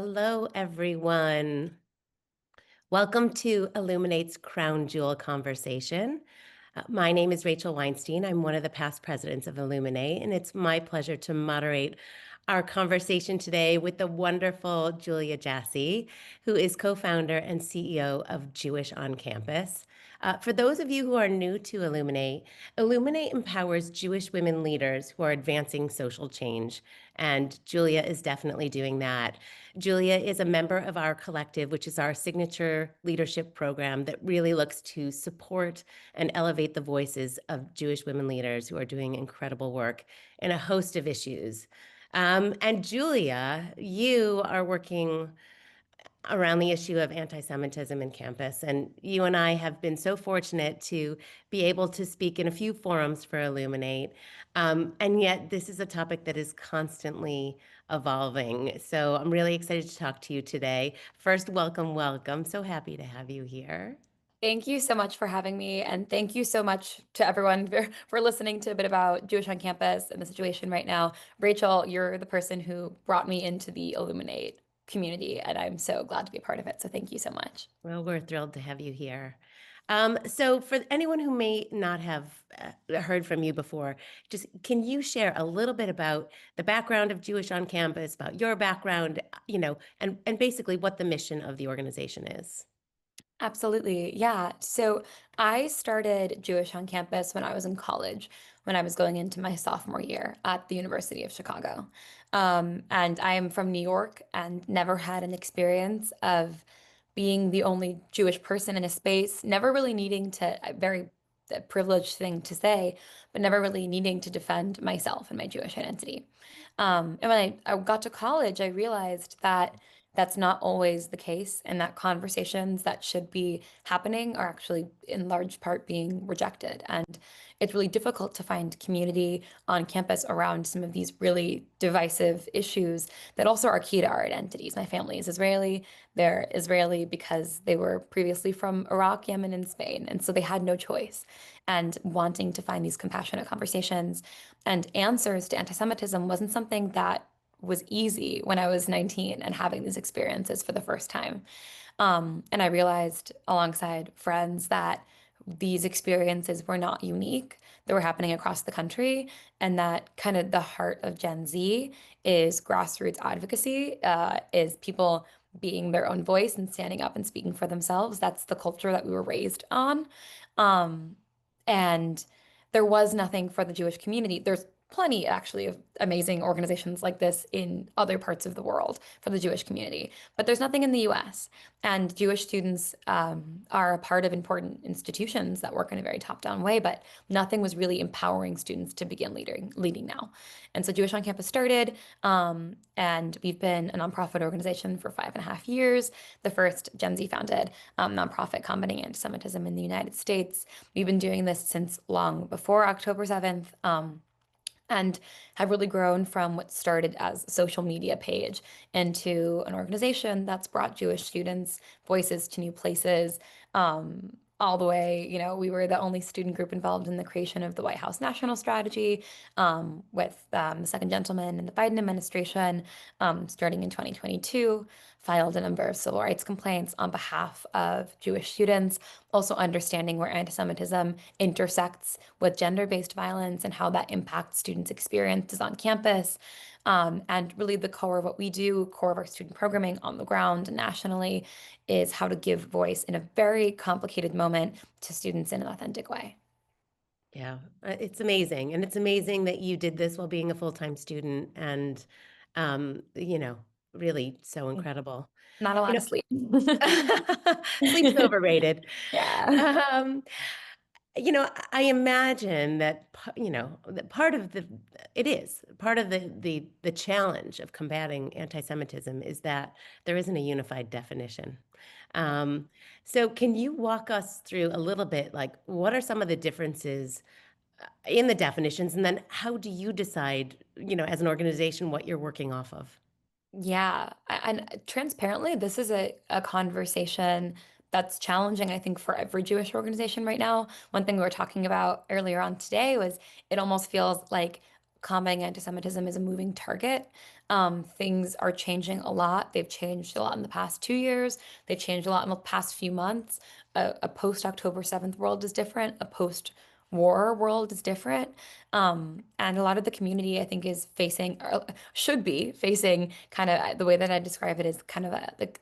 Hello, everyone. Welcome to Illuminate's Crown Jewel Conversation. My name is Rachel Weinstein. I'm one of the past presidents of Illuminate, and it's my pleasure to moderate our conversation today with the wonderful Julia Jassey, who is co-founder and CEO of Jewish on Campus. For those of you who are new to Illuminate, Illuminate empowers Jewish women leaders who are advancing social change, and Julia is definitely doing that. Julia is a member of our collective, which is our signature leadership program that really looks to support and elevate the voices of Jewish women leaders who are doing incredible work in a host of issues. And Julia, you are working around the issue of anti-Semitism in campus. And you and I have been so fortunate to be able to speak in a few forums for Illuminate. And yet, this is a topic that is constantly evolving. So I'm really excited to talk to you today. First, welcome, welcome. So happy to have you here. Thank you so much for having me. And thank you so much to everyone for listening to a bit about Jewish on campus and the situation right now. Rachel, you're the person who brought me into the Illuminate community, and I'm so glad to be a part of it. So thank you so much. Well, we're thrilled to have you here. So, for anyone who may not have heard from you before, just can you share a little bit about the background of Jewish on Campus, about your background, and basically what the mission of the organization is? Absolutely. Yeah. So I started Jewish on campus when I was in college, when I was going into my sophomore year at the University of Chicago. And I am from New York and never had an experience of being the only Jewish person in a space, never really needing to, a very privileged thing to say, but never really needing to defend myself and my Jewish identity. And when I got to college, I realized that that's not always the case, and that conversations that should be happening are actually, in large part, being rejected. And it's really difficult to find community on campus around some of these really divisive issues that also are key to our identities. My family is Israeli. They're Israeli because they were previously from Iraq, Yemen, and Spain. And so they had no choice. And wanting to find these compassionate conversations and answers to anti-Semitism wasn't something that was easy when I was 19 and having these experiences for the first time. And I realized alongside friends that these experiences were not unique. They were happening across the country, and that kind of the heart of Gen Z is grassroots advocacy, is people being their own voice and standing up and speaking for themselves. That's the culture that we were raised on. Um, and there was nothing for the Jewish community. There's plenty actually of amazing organizations like this in other parts of the world for the Jewish community, but there's nothing in the US. And Jewish students are a part of important institutions that work in a very top-down way, but nothing was really empowering students to begin leading now. And so Jewish on Campus started, and we've been a nonprofit organization for 5.5 years, the first Gen Z founded nonprofit combating anti-Semitism in the United States. We've been doing this since long before October 7th. And have really grown from what started as a social media page into an organization that's brought Jewish students' voices to new places. All the way, we were the only student group involved in the creation of the White House National Strategy, with the second gentleman in the Biden administration, starting in 2022, filed a number of civil rights complaints on behalf of Jewish students, also understanding where anti-Semitism intersects with gender-based violence and how that impacts students' experiences on campus. And really the core of what we do, core of our student programming on the ground nationally, is how to give voice in a very complicated moment to students in an authentic way. Yeah, it's amazing. And it's amazing that you did this while being a full-time student and, um, you know, really so incredible. Not a You lot know, of sleep. sleep's overrated. Yeah. Um, I imagine that that part of the challenge of combating anti-Semitism is that there isn't a unified definition. Um, so can you walk us through a little bit, like what are some of the differences in the definitions, and then how do you decide, as an organization, what you're working off of? Yeah, and transparently, this is a conversation that's challenging, I think, for every Jewish organization right now. One thing we were talking about earlier on today was it almost feels like combating anti-Semitism is a moving target. Things are changing a lot. They've changed a lot in the past 2 years. They've changed a lot in the past few months. A post October 7th world is different. A post war world is different. And a lot of the community, I think, is facing, or should be facing, kind of the way that I describe it is kind of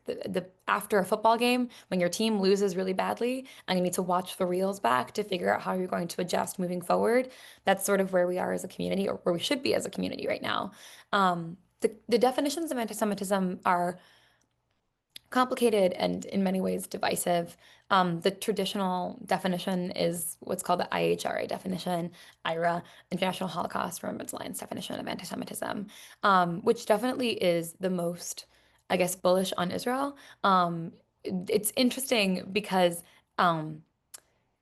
the after a football game when your team loses really badly and you need to watch the reels back to figure out how you're going to adjust moving forward. That's sort of where we are as a community, or where we should be as a community right now. The definitions of anti-Semitism are complicated and in many ways divisive. The traditional definition is what's called the IHRA definition, IRA, International Holocaust Remembrance Alliance definition of anti-Semitism, which definitely is the most, I guess, bullish on Israel. It's interesting because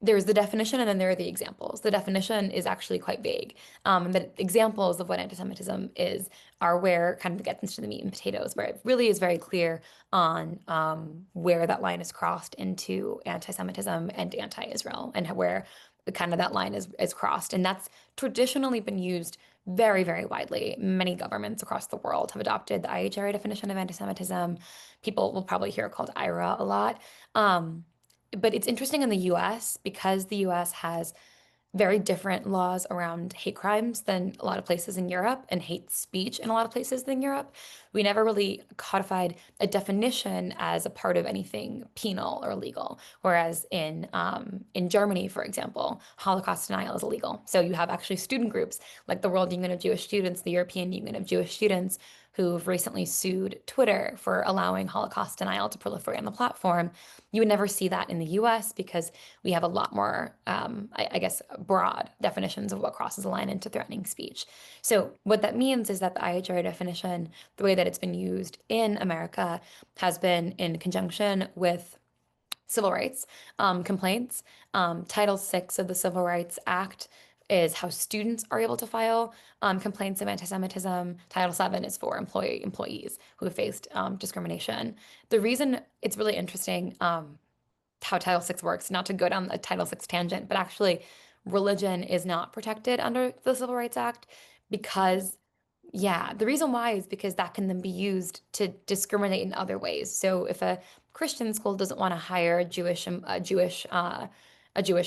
there's the definition and then there are the examples. The definition is actually quite vague. And the examples of what anti-Semitism is are where kind of gets into the meat and potatoes, where it really is very clear on where that line is crossed into anti-Semitism and anti-Israel, and where kind of that line is crossed. And that's traditionally been used very, very widely. Many governments across the world have adopted the IHRA definition of anti-Semitism. People will probably hear it called IRA a lot. But it's interesting in the US because the US has very different laws around hate crimes than a lot of places in Europe and hate speech in a lot of places than Europe. We never really codified a definition as a part of anything penal or legal. Whereas in Germany, for example, Holocaust denial is illegal. So you have actually student groups like the World Union of Jewish Students, the European Union of Jewish Students, who've recently sued Twitter for allowing Holocaust denial to proliferate on the platform. You would never see that in the US because we have a lot more, I guess, broad definitions of what crosses a line into threatening speech. So, what that means is that the IHRA definition, the way that it's been used in America, has been in conjunction with civil rights complaints. Title VI of the Civil Rights Act is how students are able to file complaints of anti-Semitism. Title VII is for employees who have faced discrimination. The reason it's really interesting how Title VI works, not to go down a Title VI tangent, but actually religion is not protected under the Civil Rights Act because yeah, the reason why is because that can then be used to discriminate in other ways. So if a Christian school doesn't want to hire a Jewish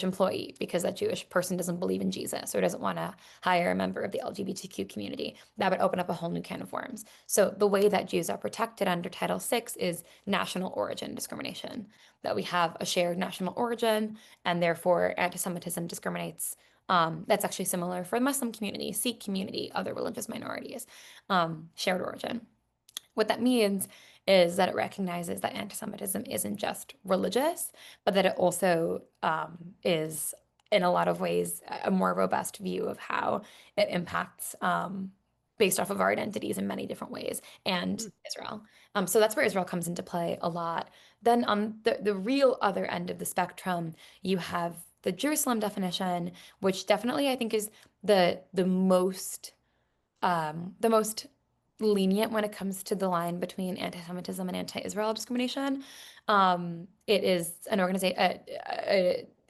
employee because that Jewish person doesn't believe in Jesus or doesn't want to hire a member of the LGBTQ community, that would open up a whole new can of worms. So the way that Jews are protected under Title VI is national origin discrimination, that we have a shared national origin and therefore anti-Semitism discriminates. That's actually similar for the Muslim community, Sikh community, other religious minorities, shared origin. What that means is that it recognizes that anti-Semitism isn't just religious, but that it also is, in a lot of ways, a more robust view of how it impacts based off of our identities in many different ways and Israel. So that's where Israel comes into play a lot. Then on the real other end of the spectrum, you have the Jerusalem definition, which definitely I think is the most lenient when it comes to the line between anti-Semitism and anti-Israel discrimination. It is an organization,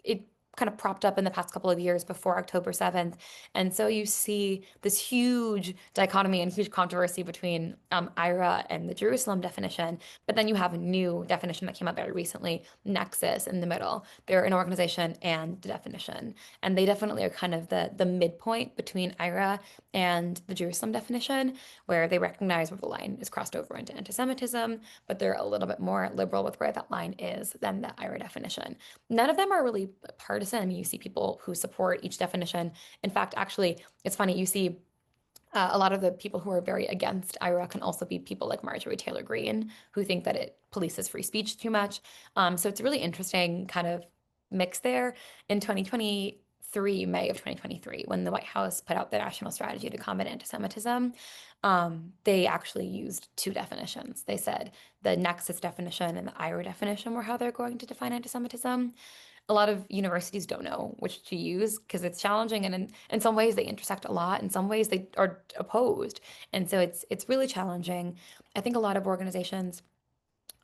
it kind of propped up in the past couple of years before October 7th. And so you see this huge dichotomy and huge controversy between IRA and the Jerusalem definition. But then you have a new definition that came out very recently, Nexus, in the middle. They're an organization and the definition. And they definitely are kind of the midpoint between IRA and the Jerusalem definition, where they recognize where the line is crossed over into anti-Semitism, but they're a little bit more liberal with where that line is than the IRA definition. None of them are really partisan. I mean, you see people who support each definition. In fact, actually, it's funny, you see a lot of the people who are very against IRA can also be people like Marjorie Taylor Greene, who think that it polices free speech too much. So it's a really interesting kind of mix there. In 2023, May of 2023, when the White House put out the national strategy to combat anti-Semitism, they actually used two definitions. They said the Nexus definition and the IRA definition were how they're going to define anti-Semitism. A lot of universities don't know which to use because it's challenging, and in some ways they intersect a lot. In some ways they are opposed, and so it's really challenging. I think a lot of organizations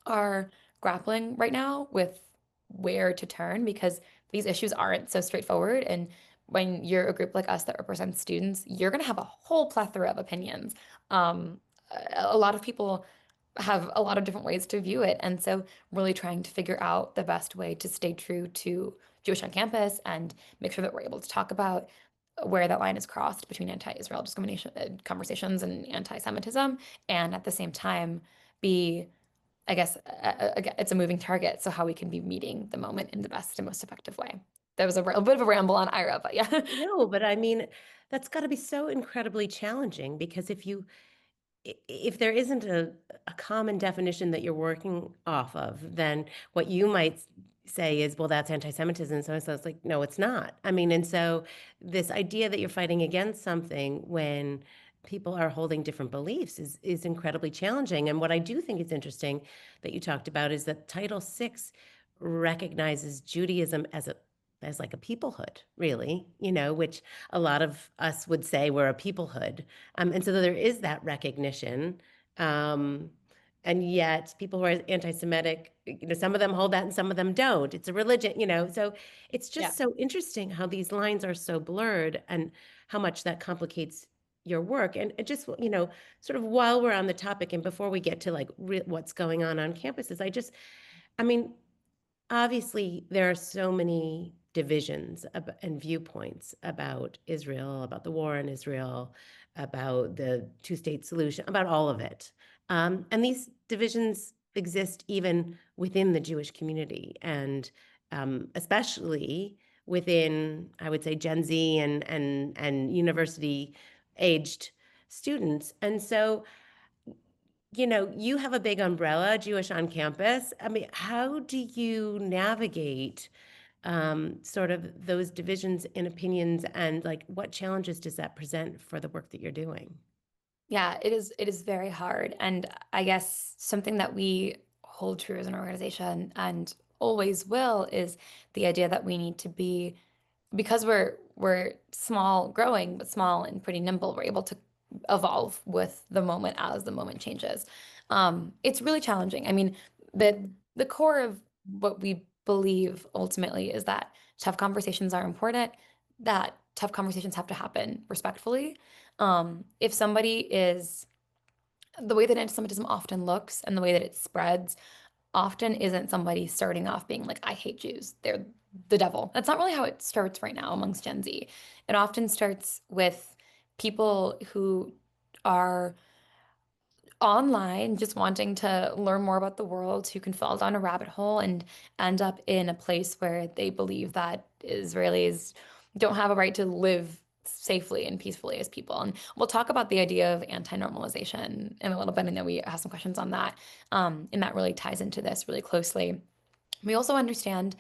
are grappling right now with where to turn because these issues aren't so straightforward. And when you're a group like us that represents students, you're going to have a whole plethora of opinions a lot of people have a lot of different ways to view it. And so, really trying to figure out the best way to stay true to Jewish on campus and make sure that we're able to talk about where that line is crossed between anti-Israel discrimination conversations and anti-Semitism, and at the same time be, I guess, again, it's a moving target. So how we can be meeting the moment in the best and most effective way. That was a bit of a ramble on Ira, but yeah. No, but I mean, that's gotta be so incredibly challenging because if there isn't a common definition that you're working off of, then what you might say is, well, that's anti-Semitism. So it's like, no, it's not. I mean, and so this idea that you're fighting against something when people are holding different beliefs is incredibly challenging. And what I do think is interesting that you talked about is that Title VI recognizes Judaism as like a peoplehood, really, which a lot of us would say we're a peoplehood. And so there is that recognition. Um, and yet people who are anti-Semitic, some of them hold that and some of them don't. It's a religion, so it's Yeah. just so interesting how these lines are so blurred and how much that complicates your work. And it just, sort of while we're on the topic and before we get to like what's going on campuses, I mean, obviously, there are so many divisions and viewpoints about Israel, about the war in Israel, about the two-state solution, about all of it. And these divisions exist even within the Jewish community, and especially within, I would say, Gen Z and university-aged students. And so you have a big umbrella, Jewish on campus. I mean, how do you navigate sort of those divisions in opinions and like what challenges does that present for the work that you're doing? Yeah, it is very hard. And I guess something that we hold true as an organization and always will is the idea that we need to be, because we're small growing, but small and pretty nimble, we're able to evolve with the moment as the moment changes. It's really challenging. I mean, the core of what we believe ultimately is that tough conversations are important, that tough conversations have to happen respectfully. If somebody is, the way that anti-Semitism often looks and the way that it spreads often isn't somebody starting off being like, I hate Jews. They're the devil. That's not really how it starts right now amongst Gen Z. It often starts with people who are online just wanting to learn more about the world, who can fall down a rabbit hole and end up in a place where they believe that Israelis don't have a right to live safely and peacefully as people. And we'll talk about the idea of anti-normalization in a little bit. I know we have some questions on that. And that really ties into this really closely. We also understand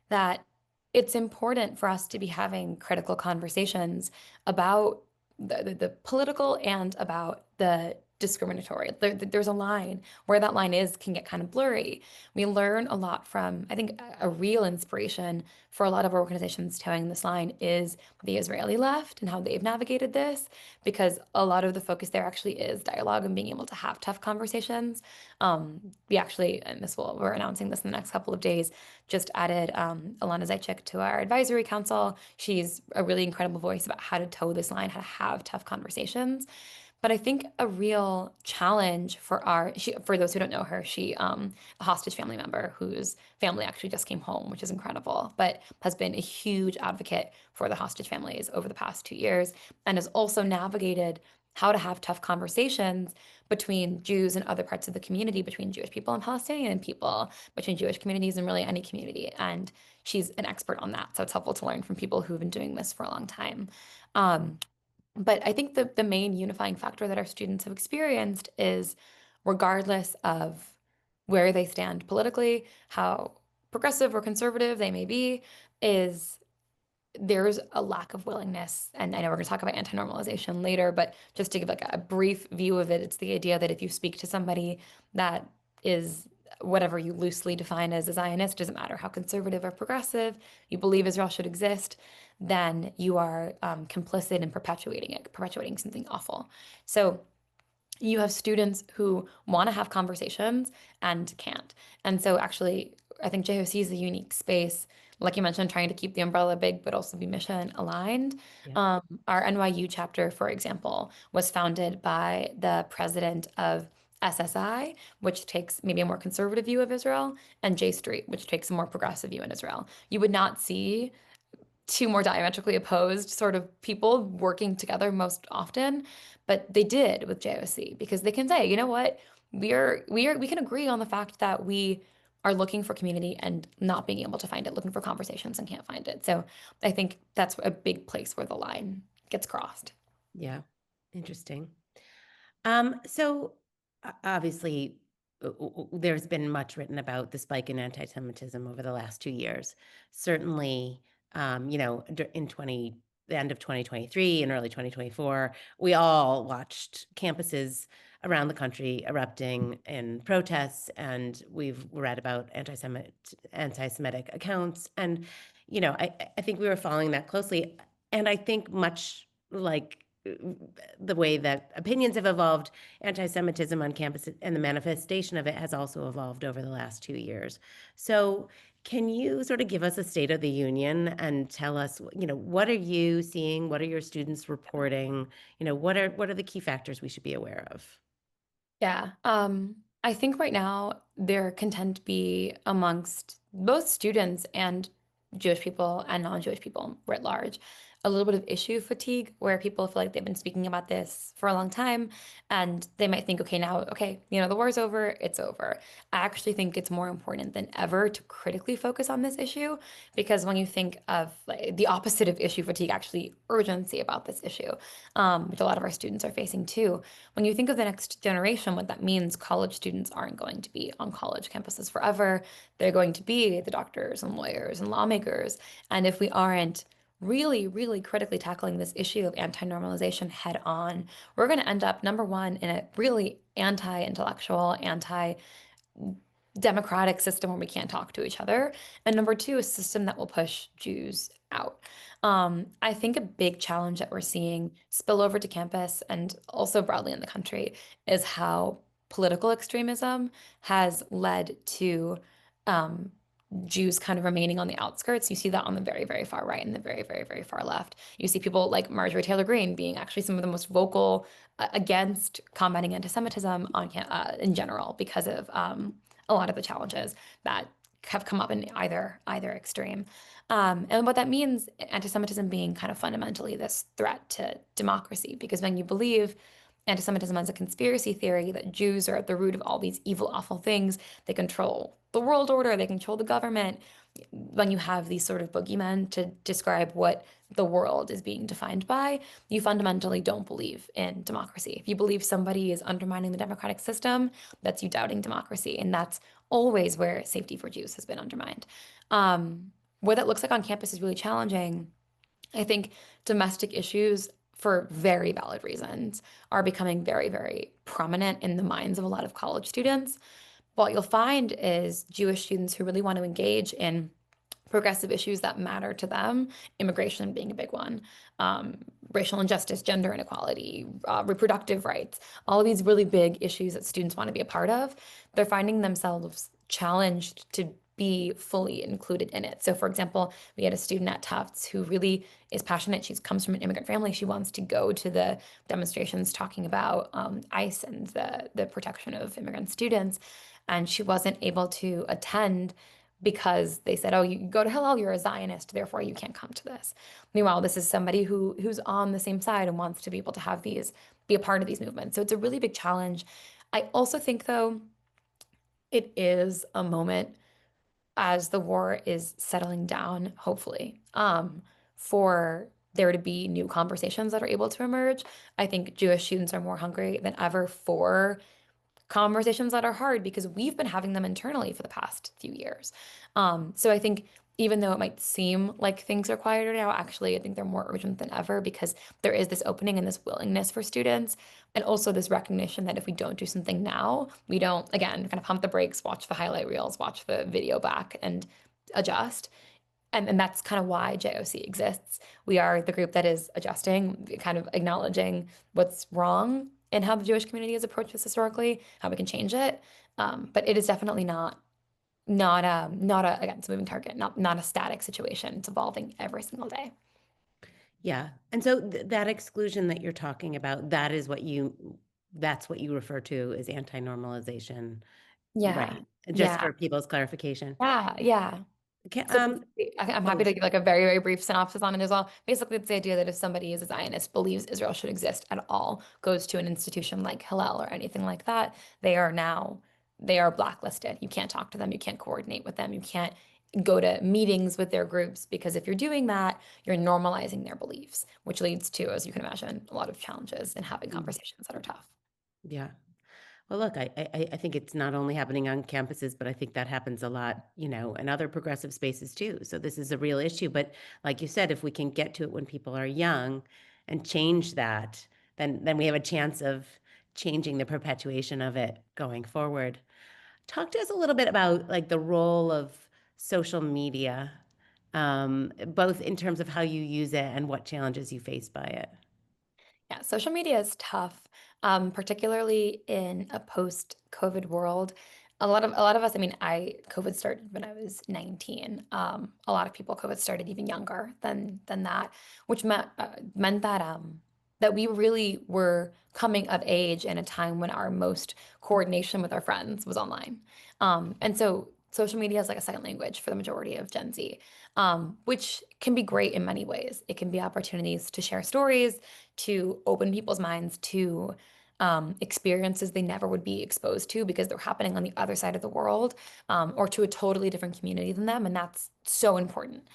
that it's important for us to be having critical conversations about the political and about the discriminatory. There's a line where that line is can get kind of blurry. We learn a lot from, I think, a real inspiration for a lot of organizations towing this line is the Israeli left and how they've navigated this, because a lot of the focus there actually is dialogue and being able to have tough conversations. We actually, and we're announcing this in the next couple of days, just added Alana Zaychik to our advisory council. She's a really incredible voice about how to toe this line, how to have tough conversations. But I think a real challenge for for those who don't know her, she a hostage family member whose family actually just came home, which is incredible, but has been a huge advocate for the hostage families over the past 2 years and has also navigated how to have tough conversations between Jews and other parts of the community, between Jewish people and Palestinian people, between Jewish communities and really any community. And she's an expert on that. So it's helpful to learn from people who've been doing this for a long time. Um, but I think the main unifying factor that our students have experienced is, regardless of where they stand politically, how progressive or conservative they may be, is there's a lack of willingness. And I know we're going to talk about anti-normalization later, but just to give like a brief view of it, it's the idea that if you speak to somebody that is whatever you loosely define as a Zionist, doesn't matter how conservative or progressive, you believe Israel should exist, then you are complicit in perpetuating it, perpetuating something awful. So you have students who want to have conversations and can't. And so actually, I think JOC is a unique space like you mentioned, trying to keep the umbrella big, but also be mission aligned. Yeah. Our NYU chapter, for example, was founded by the president of SSI, which takes maybe a more conservative view of Israel, and J Street, which takes a more progressive view in Israel. You would not see two more diametrically opposed sort of people working together most often, but they did with JOC because they can say, you know what, we can agree on the fact that we are looking for community and not being able to find it, looking for conversations and can't find it. So I think that's a big place where the line gets crossed. Yeah. Interesting. So obviously, there's been much written about the spike in anti-Semitism over the last 2 years. Certainly, in the end of 2023 and early 2024, we all watched campuses around the country erupting in protests, and we've read about anti-Semitic accounts, and I think we were following that closely, and I think much like the way that opinions have evolved, anti-Semitism on campus and the manifestation of it has also evolved over the last 2 years. So, can you sort of give us a state of the union and tell us, what are you seeing? What are your students reporting? What are the key factors we should be aware of? Yeah. I think right now there can tend to be amongst both students and Jewish people and non-Jewish people writ large a little bit of issue fatigue where people feel like they've been speaking about this for a long time and they might think, okay, now, okay, the war's over, it's over. I actually think it's more important than ever to critically focus on this issue because when you think of like, the opposite of issue fatigue, actually urgency about this issue, which a lot of our students are facing too. When you think of the next generation, what that means, college students aren't going to be on college campuses forever. They're going to be the doctors and lawyers and lawmakers. And if we aren't really, really critically tackling this issue of anti-normalization head on, we're going to end up, number one, in a really anti-intellectual, democratic system where we can't talk to each other. And number two, a system that will push Jews out. I think a big challenge that we're seeing spill over to campus and also broadly in the country is how political extremism has led to um, Jews kind of remaining on the outskirts. You see that on the very, very far right and the very, very, very far left. You see people like Marjorie Taylor Greene being actually some of the most vocal against combating anti-Semitism in general because of a lot of the challenges that have come up in either extreme. And what that means, anti-Semitism being kind of fundamentally this threat to democracy, because when you believe anti-Semitism as a conspiracy theory that Jews are at the root of all these evil, awful things, they control the world order, they control the government. When you have these sort of boogeymen to describe what the world is being defined by, you fundamentally don't believe in democracy. If you believe somebody is undermining the democratic system, that's you doubting democracy. And that's always where safety for Jews has been undermined. What that looks like on campus is really challenging. I think domestic issues, for very valid reasons, are becoming very, very prominent in the minds of a lot of college students. What you'll find is Jewish students who really want to engage in progressive issues that matter to them, immigration being a big one, um, racial injustice, gender inequality, reproductive rights, all of these really big issues that students want to be a part of, they're finding themselves challenged to be fully included in it. So, for example, we had a student at Tufts who really is passionate. She comes from an immigrant family. She wants to go to the demonstrations talking about ICE and the protection of immigrant students. And she wasn't able to attend because they said, "Oh, you go to Hillel, you're a Zionist, therefore you can't come to this." Meanwhile, this is somebody who's on the same side and wants to be able to have these be a part of these movements. So it's a really big challenge. I also think, though, it is a moment as the war is settling down, hopefully, for there to be new conversations that are able to emerge. I think Jewish students are more hungry than ever for conversations that are hard because we've been having them internally for the past few years. So I think even though it might seem like things are quieter now, actually, I think they're more urgent than ever because there is this opening and this willingness for students, and also this recognition that if we don't do something now, we don't, again, kind of pump the brakes, watch the highlight reels, watch the video back, and adjust. And that's kind of why JOC exists. We are the group that is adjusting, kind of acknowledging what's wrong in how the Jewish community has approached this historically, how we can change it. But it is definitely not not a again, it's a moving target, not a static situation. It's evolving every single day. Yeah, and so that exclusion that you're talking about, that's what you refer to as anti-normalization, Yeah. right? Just Yeah. for people's clarification. Yeah. Yeah. Ca So basically, I'm happy oh, to give like a very, very brief synopsis on it as well. Basically, it's the idea that if somebody is a Zionist, believes Israel should exist at all, goes to an institution like Hillel or anything like that, they are now they are blacklisted. You can't talk to them, you can't coordinate with them, you can't go to meetings with their groups because if you're doing that, you're normalizing their beliefs, which leads to, as you can imagine, a lot of challenges in having mm, conversations that are tough. yeah. Well, look, I think it's not only happening on campuses, but I think that happens a lot, in other progressive spaces too. So this is a real issue. But like you said, if we can get to it when people are young and change that, then we have a chance of changing the perpetuation of it going forward. Talk to us a little bit about like the role of social media, both in terms of how you use it and what challenges you face by it. Yeah, social media is tough, particularly in a post-COVID world. A lot of us, I mean, COVID started when I was 19. A lot of people, COVID started even younger than that, which meant that we really were coming of age in a time when our most coordination with our friends was online. And so social media is like a second language for the majority of Gen Z, which can be great in many ways. It can be opportunities to share stories, to open people's minds to experiences they never would be exposed to because they're happening on the other side of the world, or to a totally different community than them. And that's so important.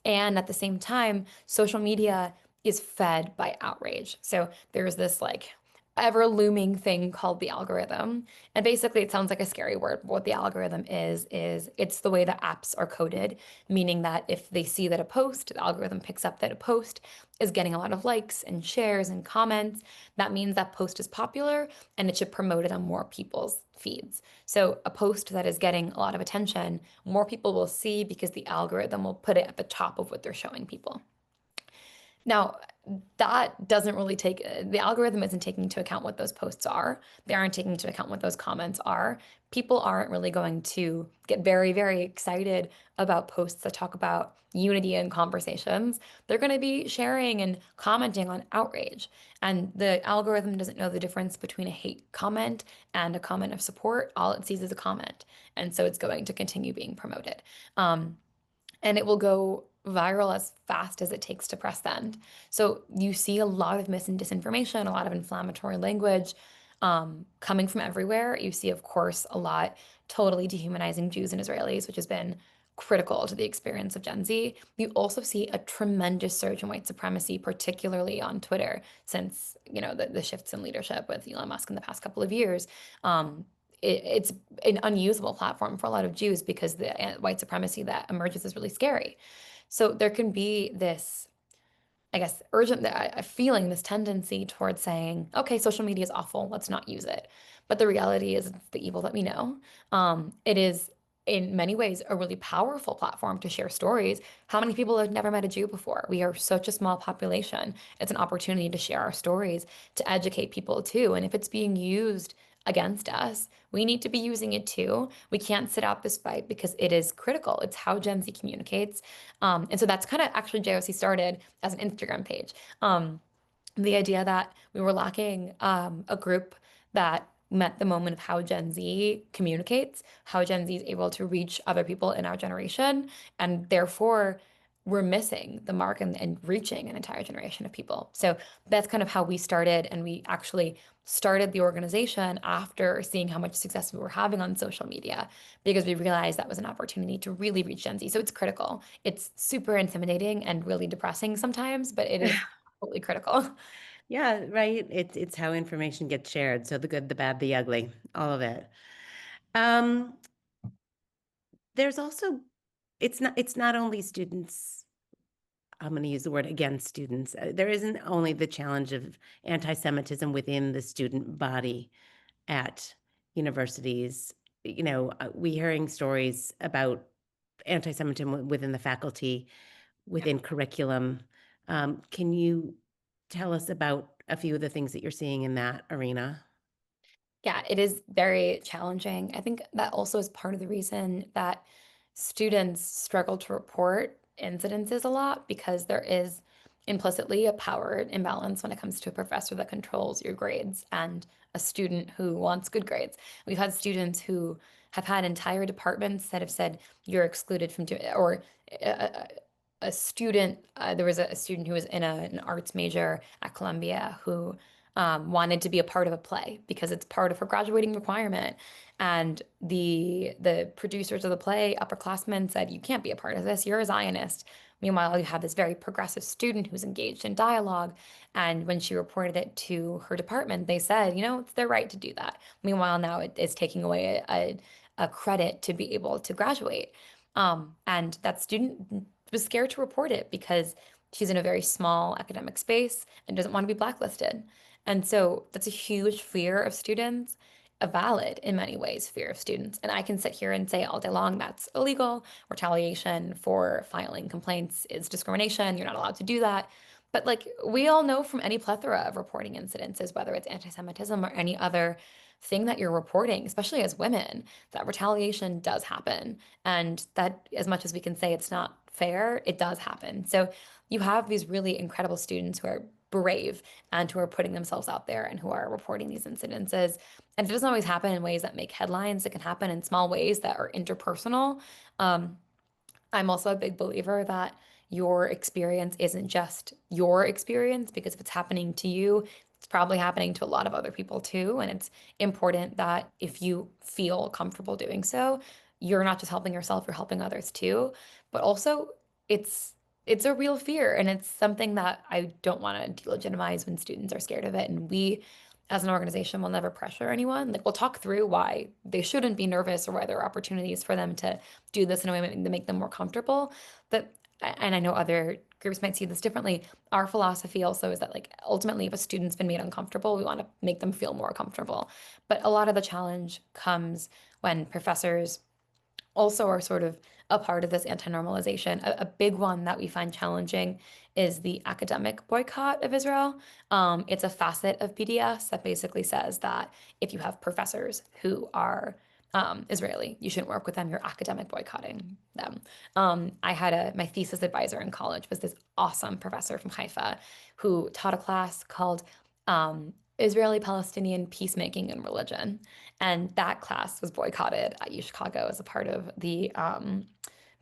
And at the same time, social media is fed by outrage. So there's this like ever looming thing called the algorithm. And basically, it sounds like a scary word. But what the algorithm is it's the way that apps are coded, meaning that if they see that a post, the algorithm picks up that a post is getting a lot of likes and shares and comments. That means that post is popular and it should promote it on more people's feeds. So a post that is getting a lot of attention, more people will see because the algorithm will put it at the top of what they're showing people. Now, that doesn't really take, the algorithm isn't taking into account what those posts are. They aren't taking into account what those comments are. People aren't really going to get very, very excited about posts that talk about unity and conversations. They're going to be sharing and commenting on outrage. And the algorithm doesn't know the difference between a hate comment and a comment of support. All it sees is a comment. And so it's going to continue being promoted. Um, and it will go viral as fast as it takes to press send. So you see a lot of mis and disinformation, a lot of inflammatory language coming from everywhere. You see, of course, a lot totally dehumanizing Jews and Israelis, which has been critical to the experience of Gen Z. You also see a tremendous surge in white supremacy, particularly on Twitter, since the shifts in leadership with Elon Musk in the past couple of years. Um, it's an unusable platform for a lot of Jews because the white supremacy that emerges is really scary. So there can be this, I guess, urgent feeling, this tendency towards saying, okay, social media is awful, let's not use it. But the reality is it's the evil that we know. It is in many ways a really powerful platform to share stories. How many people have never met a Jew before? We are such a small population. It's an opportunity to share our stories, to educate people too. And if it's being used against us, we need to be using it too. We can't sit out this fight because it is critical. It's how Gen Z communicates. And so that's kind of actually JOC started as an Instagram page. The idea that we were lacking a group that met the moment of how Gen Z communicates, how Gen Z is able to reach other people in our generation, and therefore we're missing the mark and reaching an entire generation of people. So that's kind of how we started, and we actually started the organization after seeing how much success we were having on social media because we realized that was an opportunity to really reach Gen Z. So it's critical. It's super intimidating and really depressing sometimes, but it is absolutely critical. Yeah, right. It's how information gets shared. So the good, the bad, the ugly, all of it. Um, there's also it's not only students. I'm going to use the word against students. There isn't only the challenge of anti-Semitism within the student body at universities. We hearing stories about anti-Semitism within the faculty, within curriculum. Can you tell us about a few of the things that you're seeing in that arena? Yeah, it is very challenging. I think that also is part of the reason that students struggle to report incidences a lot because there is implicitly a power imbalance when it comes to a professor that controls your grades and a student who wants good grades. We've had students who have had entire departments that have said you're excluded from doing, or a, a student, there was a student who was in an arts major at Columbia who wanted to be a part of a play because it's part of her graduating requirement. And the producers of the play, upperclassmen, said, "You can't be a part of this. You're a Zionist." Meanwhile, you have this very progressive student who's engaged in dialogue. And when she reported it to her department, they said, it's their right to do that. Meanwhile, now it is taking away a credit to be able to graduate. And that student was scared to report it because she's in a very small academic space and doesn't want to be blacklisted. And so that's a huge fear of students, a valid, in many ways, fear of students. And I can sit here and say all day long that's illegal. Retaliation for filing complaints is discrimination. You're not allowed to do that. But like we all know from any plethora of reporting incidences, whether it's anti-Semitism or any other thing that you're reporting, especially as women, that retaliation does happen. And that as much as we can say it's not fair, it does happen. So you have these really incredible students who are brave and who are putting themselves out there and who are reporting these incidences. And it doesn't always happen in ways that make headlines. It can happen in small ways that are interpersonal. Um, I'm also a big believer that your experience isn't just your experience because if it's happening to you, it's probably happening to a lot of other people too. And it's important that if you feel comfortable doing so, you're not just helping yourself, you're helping others too. But also, it's it's a real fear and it's something that I don't want to delegitimize when students are scared of it. And we as an organization will never pressure anyone. Like we'll talk through why they shouldn't be nervous or why there are opportunities for them to do this in a way to make them more comfortable. But and I know other groups might see this differently. Our philosophy also is that like ultimately if a student's been made uncomfortable, we want to make them feel more comfortable. But a lot of the challenge comes when professors also are sort of a part of this anti-normalization. A big one that we find challenging is the academic boycott of Israel. It's a facet of BDS that basically says that if you have professors who are Israeli, you shouldn't work with them. You're academic boycotting them. I had my thesis advisor in college was this awesome professor from Haifa who taught a class called Israeli-Palestinian Peacemaking and Religion. And that class was boycotted at U Chicago as a part of the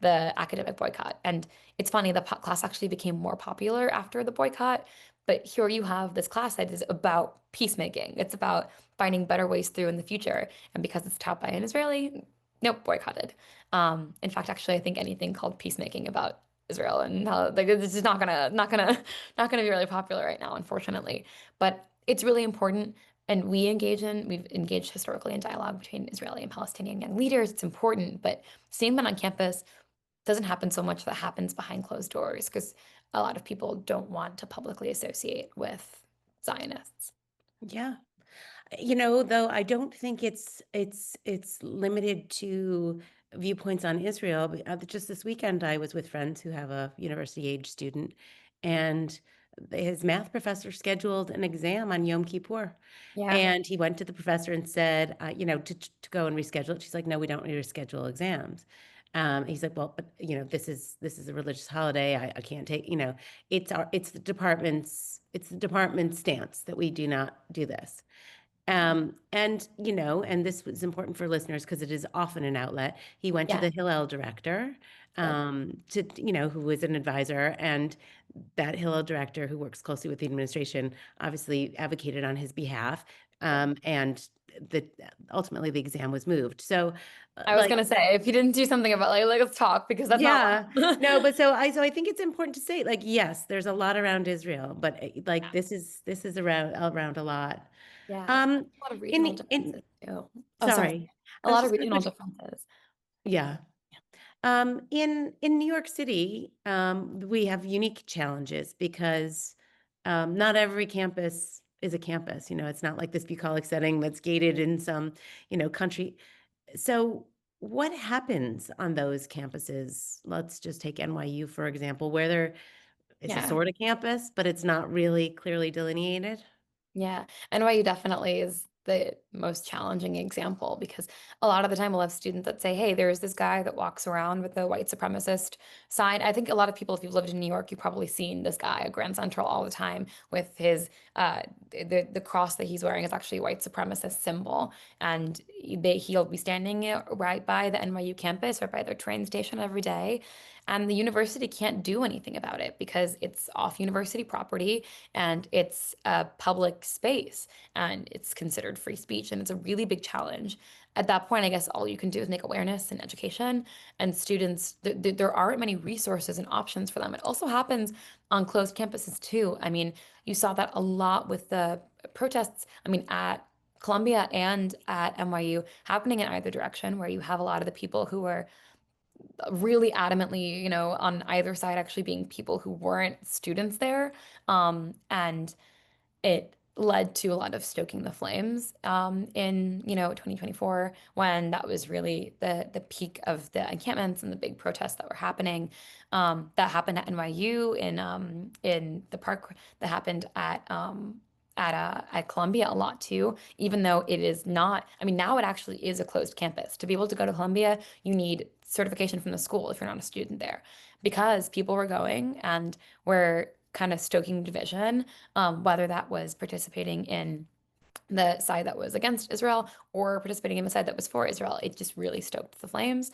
academic boycott. And it's funny, the class actually became more popular after the boycott. But here you have this class that is about peacemaking. It's about finding better ways through in the future. And because it's taught by an Israeli, nope, boycotted. In fact, actually, I think anything called peacemaking about Israel and how like this is not gonna be really popular right now, unfortunately. But it's really important. And we've engaged historically in dialogue between Israeli and Palestinian young leaders. It's important, but seeing them on campus doesn't happen so much that happens behind closed doors because a lot of people don't want to publicly associate with Zionists. Yeah. Though I don't think it's limited to viewpoints on Israel. Just this weekend, I was with friends who have a university age student, and his math professor scheduled an exam on Yom Kippur. Yeah. And he went to the professor and said, to go and reschedule it. She's like, no, we don't reschedule exams. He's like, well, but this is a religious holiday. I can't take, it's the department's stance that we do not do this. And this was important for listeners because it is often an outlet. He went to Yeah. the Hillel director, Good. who was an advisor, and that Hillel director, who works closely with the administration, obviously advocated on his behalf. Good. And the ultimately the exam was moved. So, I was like, gonna say if you didn't do something about like let's talk because that's not yeah, wrong. no, but so I think it's important to say, like, yes, there's a lot around Israel, but like Yeah. this is around a lot. Yeah. Um, A lot of regional in differences too. Oh, sorry. Sorry. A I was lot of just gonna regional put differences. yeah. In New York City, we have unique challenges because not every campus is a campus. It's not like this bucolic setting that's gated in some, country. So what happens on those campuses? Let's just take NYU, for example, where there is a Yeah. sort of campus, but it's not really clearly delineated. Yeah. NYU definitely is the most challenging example because a lot of the time we'll have students that say, hey, there's this guy that walks around with the white supremacist sign. I think a lot of people, if you've lived in New York, you've probably seen this guy at Grand Central all the time with his the cross that he's wearing is actually a white supremacist symbol. And he'll be standing right by the NYU campus, right by their train station every day. And the university can't do anything about it because it's off university property and it's a public space and it's considered free speech. And it's a really big challenge. At that point, I guess all you can do is make awareness and education. And students, there aren't many resources and options for them. It also happens on closed campuses too. I mean, you saw that a lot with the protests, I mean, at Columbia and at NYU happening in either direction, where you have a lot of the people who were really adamantly, on either side actually being people who weren't students there. And it led to a lot of stoking the flames in 2024 when that was really the peak of the encampments and the big protests that were happening. That happened at NYU in the park. That happened at Columbia a lot too, even though it is not. I mean, now it actually is a closed campus. To be able to go to Columbia, you need certification from the school if you're not a student there, because people were going and were kind of stoking division, whether that was participating in the side that was against Israel or participating in the side that was for Israel. It just really stoked the flames,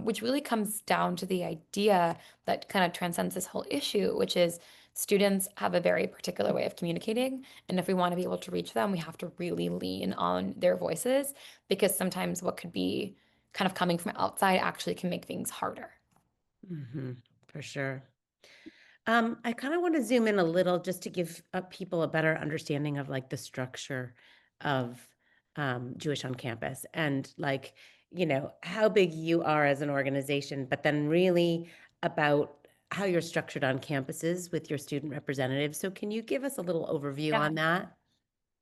which really comes down to the idea that kind of transcends this whole issue, which is students have a very particular way of communicating. And if we want to be able to reach them, we have to really lean on their voices because sometimes what could be kind of coming from outside actually can make things harder. For sure. I kind of want to zoom in a little just to give people a better understanding of like the structure of Jewish on campus and like, how big you are as an organization, but then really about how you're structured on campuses with your student representatives. So can you give us a little overview Yeah. on that?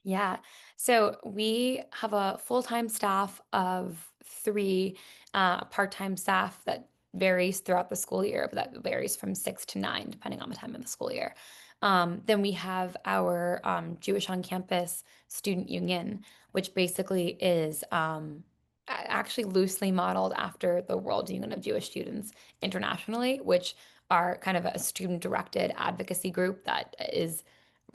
Yeah. So we have a full-time staff of three, part-time staff that varies throughout the school year, but that varies from 6 to 9, depending on the time of the school year. Then we have our Jewish on campus student union, which basically is actually loosely modeled after the World Union of Jewish Students internationally, which are kind of a student-directed advocacy group that is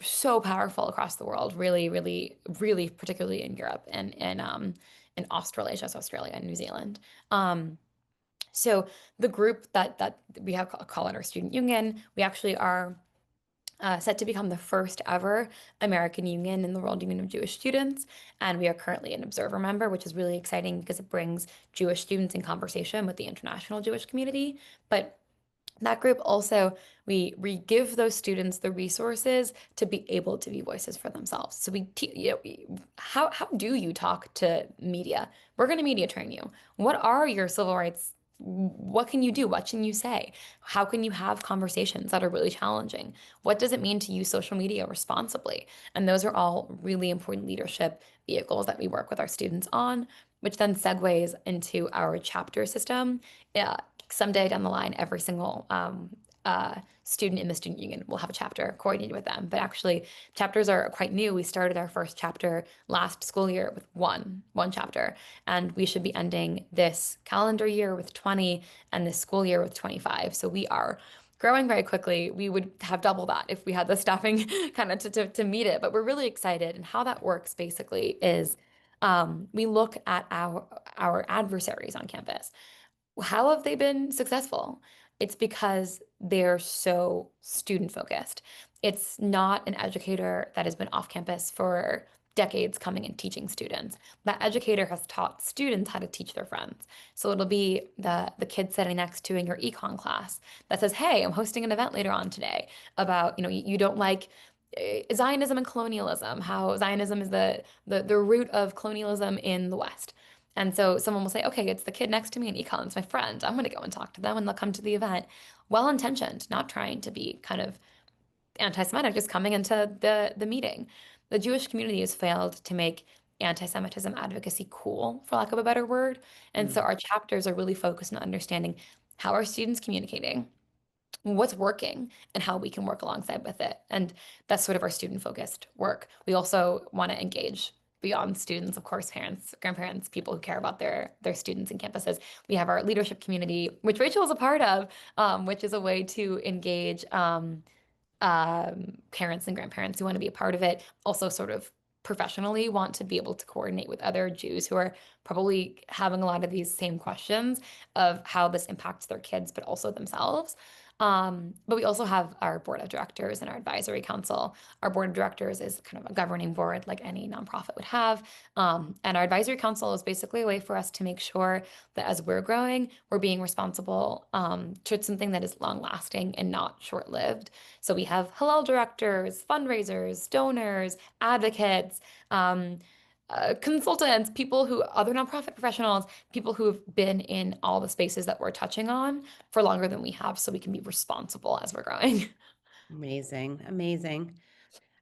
so powerful across the world, really, really, really, particularly in Europe and in Australasia, so Australia and New Zealand. Um, so the group that we have call it our student union, we actually are set to become the first ever American union in the World Union of Jewish Students. And we are currently an observer member, which is really exciting because it brings Jewish students in conversation with the international Jewish community. But that group also, we give those students the resources to be able to be voices for themselves. So how do you talk to media? We're going to media train you. What are your civil rights? What can you do? What can you say? How can you have conversations that are really challenging? What does it mean to use social media responsibly? And those are all really important leadership vehicles that we work with our students on, which then segues into our chapter system. Yeah, someday down the line, every single student in the student union will have a chapter coordinated with them. But actually, chapters are quite new. We started our first chapter last school year with one chapter, and we should be ending this calendar year with 20 and this school year with 25. So we are growing very quickly. We would have double that if we had the staffing kind of to meet it. But we're really excited. And how that works basically is we look at our adversaries on campus. How have they been successful? It's because they're so student focused. It's not an educator that has been off campus for decades coming and teaching students. That educator has taught students how to teach their friends. So it'll be the kid sitting next to in your econ class that says, "Hey, I'm hosting an event later on today about, you don't like Zionism and colonialism, how Zionism is the root of colonialism in the West." And so someone will say, okay, it's the kid next to me in econ, it's my friend. I'm going to go and talk to them and they'll come to the event. Well-intentioned, not trying to be kind of anti-Semitic, just coming into the meeting. The Jewish community has failed to make anti-Semitism advocacy cool, for lack of a better word. And so Mm. our chapters are really focused on understanding how are students communicating, what's working and how we can work alongside with it. And that's sort of our student focused work. We also want to engage beyond students, of course, parents, grandparents, people who care about their students and campuses. We have our leadership community, which Rachel is a part of, which is a way to engage parents and grandparents who want to be a part of it, also sort of professionally want to be able to coordinate with other Jews who are probably having a lot of these same questions of how this impacts their kids, but also themselves. But we also have our board of directors and our advisory council. Our board of directors is kind of a governing board like any nonprofit would have. And our advisory council is basically a way for us to make sure that as we're growing, we're being responsible towards something that is long lasting and not short lived. So we have halal directors, fundraisers, donors, advocates, um, consultants, people who, other nonprofit professionals, people who have been in all the spaces that we're touching on for longer than we have, so we can be responsible as we're growing. Amazing, amazing.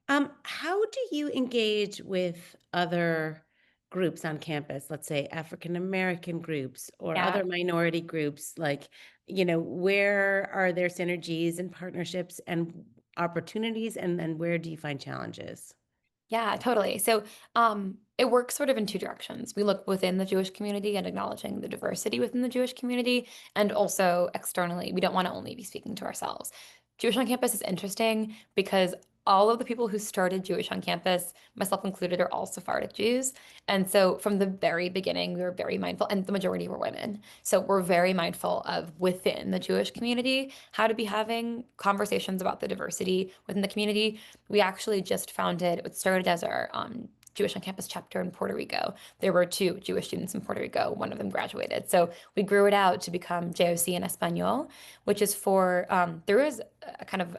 How do you engage with other groups on campus? Let's say African American groups or Yeah. other minority groups, like, where are there synergies and partnerships and opportunities, and then where do you find challenges? Yeah, totally. So it works sort of in two directions. We look within the Jewish community and acknowledging the diversity within the Jewish community, and also externally. We don't want to only be speaking to ourselves. Jewish on campus is interesting because all of the people who started Jewish on campus, myself included, are all Sephardic Jews. And so from the very beginning, we were very mindful, and the majority were women. So we're very mindful of within the Jewish community how to be having conversations about the diversity within the community. We actually just founded, it started as our Jewish on campus chapter in Puerto Rico. There were two Jewish students in Puerto Rico. One of them graduated. So we grew it out to become Jassey in Espanol, which is for, there is a kind of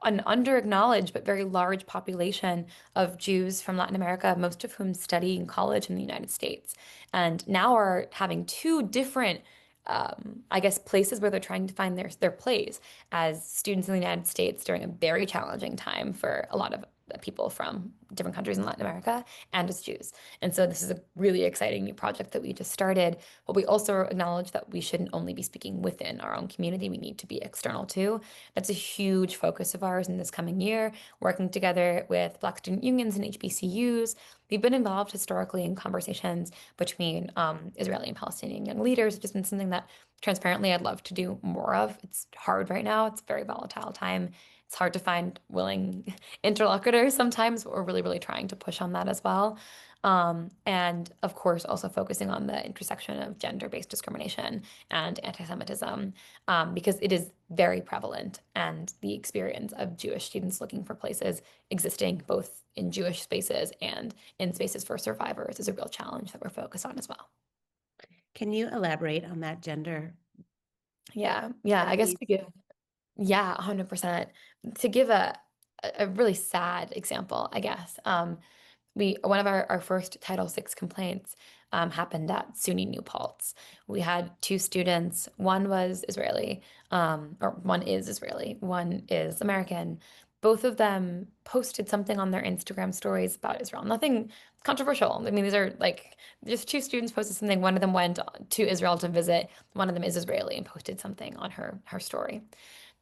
an under-acknowledged but very large population of Jews from Latin America, most of whom study in college in the United States, and now are having two different I guess places where they're trying to find their place as students in the United States during a very challenging time for a lot of people from different countries in Latin America and as Jews. And so this is a really exciting new project that we just started. But we also acknowledge that we shouldn't only be speaking within our own community. We need to be external too. That's a huge focus of ours in this coming year, working together with Black student unions and HBCUs. We've been involved historically in conversations between Israeli and Palestinian young leaders, which has been something that transparently I'd love to do more of. It's hard right now. It's a very volatile time. It's hard to find willing interlocutors sometimes, but we're really, really trying to push on that as well. And of course, also focusing on the intersection of gender-based discrimination and anti-Semitism, because it is very prevalent. And the experience of Jewish students looking for places existing both in Jewish spaces and in spaces for survivors is a real challenge that we're focused on as well. Can you elaborate on that gender, Yeah, yeah, that I guess piece? to give, yeah, 100%. To give a really sad example, I guess. We one of our first Title VI complaints happened at SUNY New Paltz. We had two students. One was Israeli, or one is Israeli, one is American. Both of them posted something on their Instagram stories about Israel. Nothing controversial. I mean, these are like just two students posted something. One of them went to Israel to visit. One of them is Israeli and posted something on her story.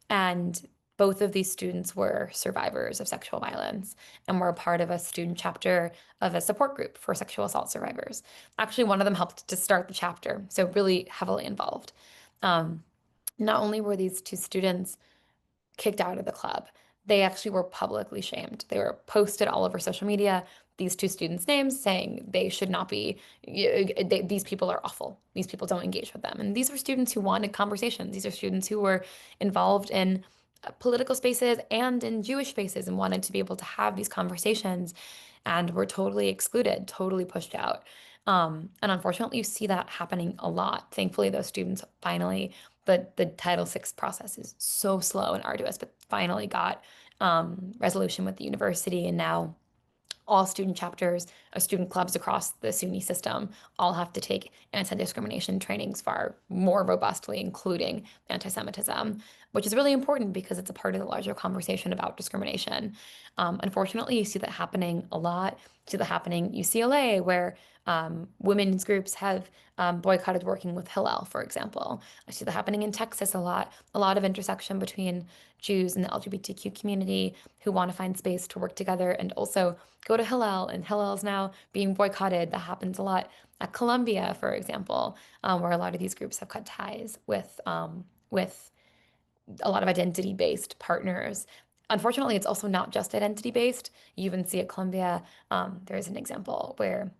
And both of these students were survivors of sexual violence and were a part of a student chapter of a support group for sexual assault survivors. Actually, one of them helped to start the chapter, so really heavily involved. Um, Not only were these two students kicked out of the club. They actually were publicly shamed. They were posted all over social media, these two students' names saying they should not be, these people are awful. These people don't engage with them. And these were students who wanted conversations. These are students who were involved in political spaces and in Jewish spaces and wanted to be able to have these conversations and were totally excluded, totally pushed out. And unfortunately, you see that happening a lot. Thankfully, those students finally, the Title VI process is so slow and arduous, but finally got resolution with the university. And now all student chapters of student clubs across the SUNY system all have to take anti-discrimination trainings far more robustly, including anti-Semitism, which is really important because it's a part of the larger conversation about discrimination. Unfortunately, you see that happening a lot. You see that happening at UCLA, where Women's groups have boycotted working with Hillel, for example. I see that happening in Texas a lot. A lot of intersection between Jews and the LGBTQ community who want to find space to work together and also go to Hillel. And Hillel is now being boycotted. That happens a lot at Columbia, for example, where a lot of these groups have cut ties with a lot of identity-based partners. Unfortunately, it's also not just identity-based. You even see at Columbia, there's an example where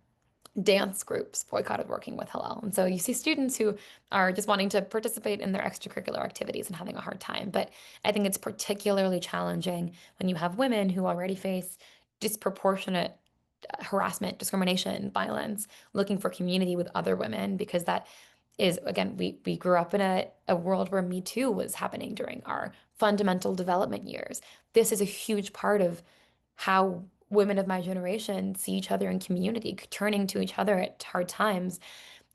dance groups boycotted working with Hillel. And so you see students who are just wanting to participate in their extracurricular activities and having a hard time. But I think it's particularly challenging when you have women who already face disproportionate harassment, discrimination, violence, looking for community with other women, because that is, again, we grew up in a world where Me Too was happening during our fundamental development years. This is a huge part of how women of my generation see each other in community, turning to each other at hard times.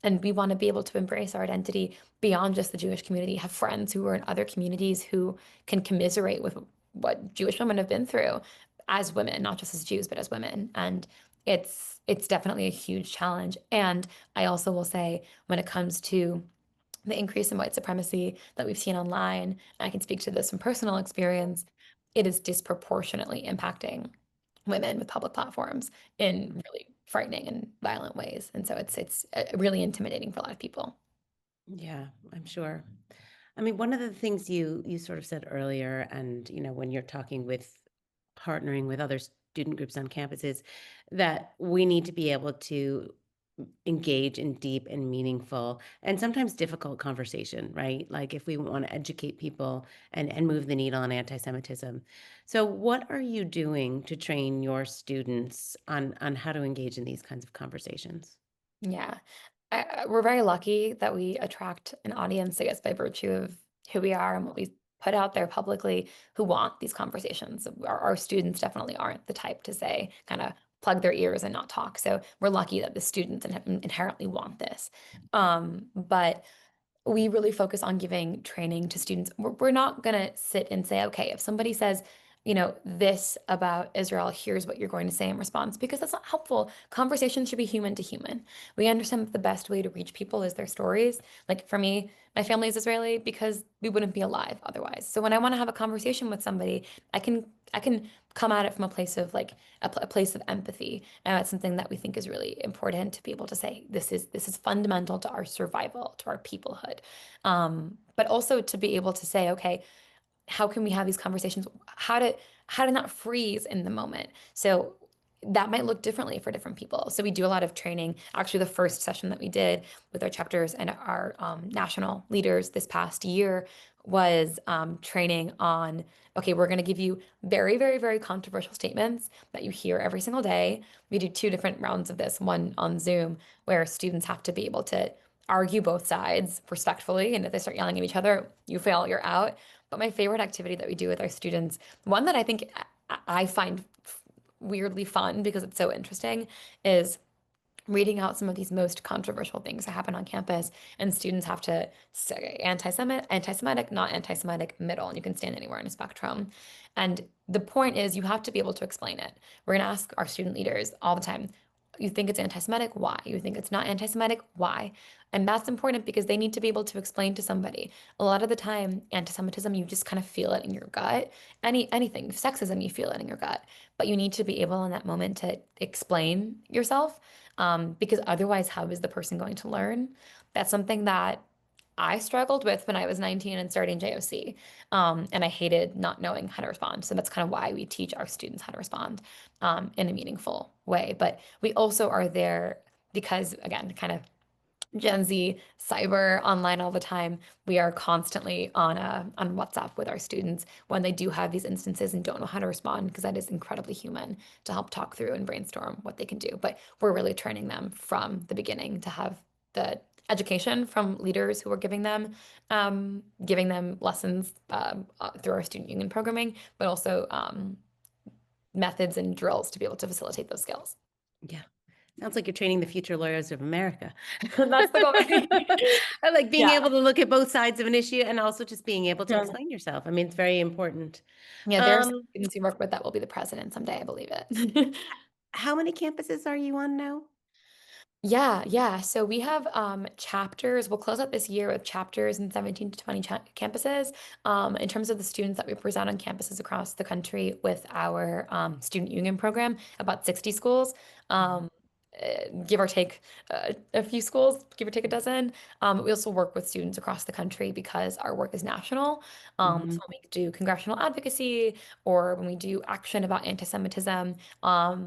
And we want to be able to embrace our identity beyond just the Jewish community, have friends who are in other communities who can commiserate with what Jewish women have been through as women, not just as Jews, but as women. And it's definitely a huge challenge. And I also will say, when it comes to the increase in white supremacy that we've seen online, and I can speak to this from personal experience, it is disproportionately impacting women with public platforms in really frightening and violent ways. And so it's really intimidating for a lot of people. Yeah, I'm sure. I mean, one of the things you sort of said earlier, and when you're talking with partnering with other student groups on campus, is that we need to be able to engage in deep and meaningful and sometimes difficult conversation, right? Like if we want to educate people and move the needle on anti-Semitism. So what are you doing to train your students on how to engage in these kinds of conversations? Yeah. We're very lucky that we attract an audience, I guess, by virtue of who we are and what we put out there publicly, who want these conversations. Our students definitely aren't the type to say, kind of plug their ears and not talk. So we're lucky that the students inherently want this. But we really focus on giving training to students. We're not going to sit and say, okay, if somebody says, this about Israel, here's what you're going to say in response, because that's not helpful. Conversations should be human to human. We understand that the best way to reach people is their stories. Like for me, my family is Israeli because we wouldn't be alive otherwise. So when I want to have a conversation with somebody, I can come at it from a place of like a place of empathy. And that's something that we think is really important to be able to say, this is fundamental to our survival, to our peoplehood. But also to be able to say, okay, how can we have these conversations? How to not freeze in the moment. So that might look differently for different people. So we do a lot of training. Actually, the first session that we did with our chapters and our national leaders this past year was training on, okay, we're going to give you very, very, very controversial statements that you hear every single day. We do two different rounds of this, one on Zoom, where students have to be able to argue both sides respectfully. And if they start yelling at each other, you fail, you're out. But my favorite activity that we do with our students, one that I think I find weirdly fun because it's so interesting, is reading out some of these most controversial things that happen on campus, and students have to say anti-Semitic, not anti-Semitic, middle, and you can stand anywhere in a spectrum. And the point is, you have to be able to explain it. We're going to ask our student leaders all the time, you think it's anti-Semitic? Why? You think it's not anti-Semitic? Why? And that's important because they need to be able to explain to somebody. A lot of the time, anti-Semitism, you just kind of feel it in your gut. Anything, sexism, you feel it in your gut. But you need to be able in that moment to explain yourself, because otherwise, how is the person going to learn? That's something that I struggled with when I was 19 and starting JOC. And I hated not knowing how to respond. So that's kind of why we teach our students how to respond in a meaningful way. But we also are there because, again, kind of Gen Z, cyber, online all the time. We are constantly on WhatsApp with our students when they do have these instances and don't know how to respond, because that is incredibly human to help talk through and brainstorm what they can do. But we're really training them from the beginning to have the education from leaders who are giving them lessons through our student union programming, but also methods and drills to be able to facilitate those skills. Yeah. Sounds like you're training the future lawyers of America. That's the goal. I like being Yeah. able to look at both sides of an issue and also just being able to Yeah. explain yourself. I mean, it's very important. Yeah, there are some Um, students you work with that will be the president someday, I believe it. how many campuses are you on now? Yeah, yeah. So we have chapters. We'll close out this year with chapters in 17 to 20 campuses. In terms of the students that we present on campuses across the country with our student union program, about 60 schools, Mhm. give or take a few schools, give or take a dozen. We also work with students across the country because our work is national. So Mhm. when we do congressional advocacy or when we do action about anti-Semitism,